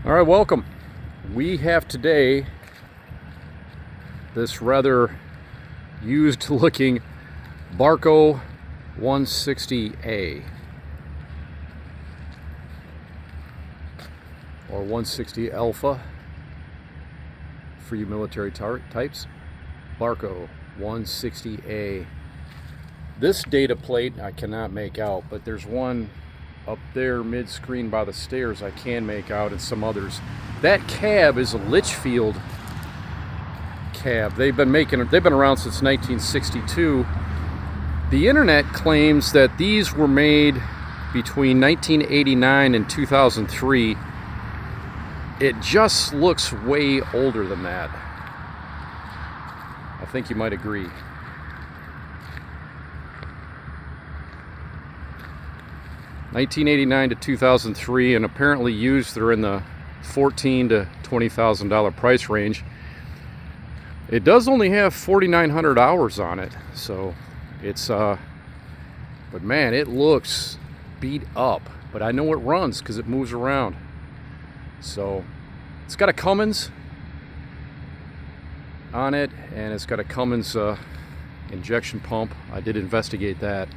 All right, welcome. We have today this rather used looking Barco 160A or 160 Alpha for you military types. Barco 160A. This data plate I cannot make out, but there's one up there mid-screen by the stairs I can make out, and some others. That cab is a Litchfield cab. They've been around since 1962. The internet claims that these were made between 1989 and 2003. It just looks way older than that. I think you might agree. (1989 to 2003), and apparently used, they're in the $14,000 to $20,000 price range. It does only have 4,900 hours on it, so it's but man, it looks beat up. But I know it runs because it moves around. So it's got a Cummins on it, and it's got a Cummins injection pump. I did investigate that.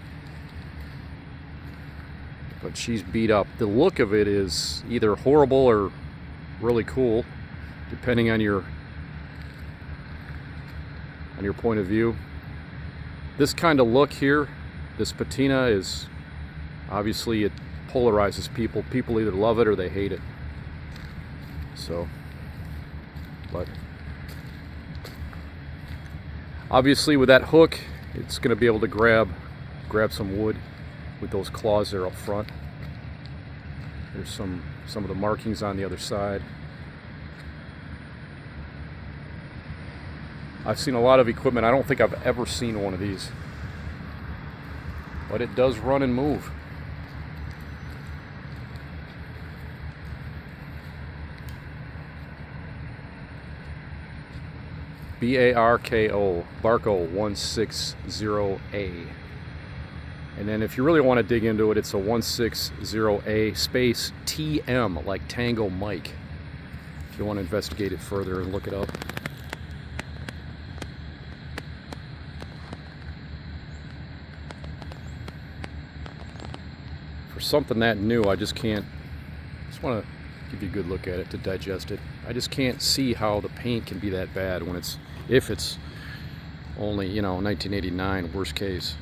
But she's beat up. The look of it is either horrible or really cool, depending on your point of view. This kind of look here, this patina, is obviously, it polarizes people. People either love it or they hate it. So, but obviously with that hook, it's going to be able to grab some wood with those claws there up front. There's some of the markings on the other side. I've seen a lot of equipment. I don't think I've ever seen one of these, but it does run and move. Barco, Barco 160A. And then if you really want to dig into it, it's a 160A space TM, like Tango Mike, if you want to investigate it further and look it up. For something that new, I just want to give you a good look at it to digest it. I just can't see how the paint can be that bad when if it's only, 1989, worst case.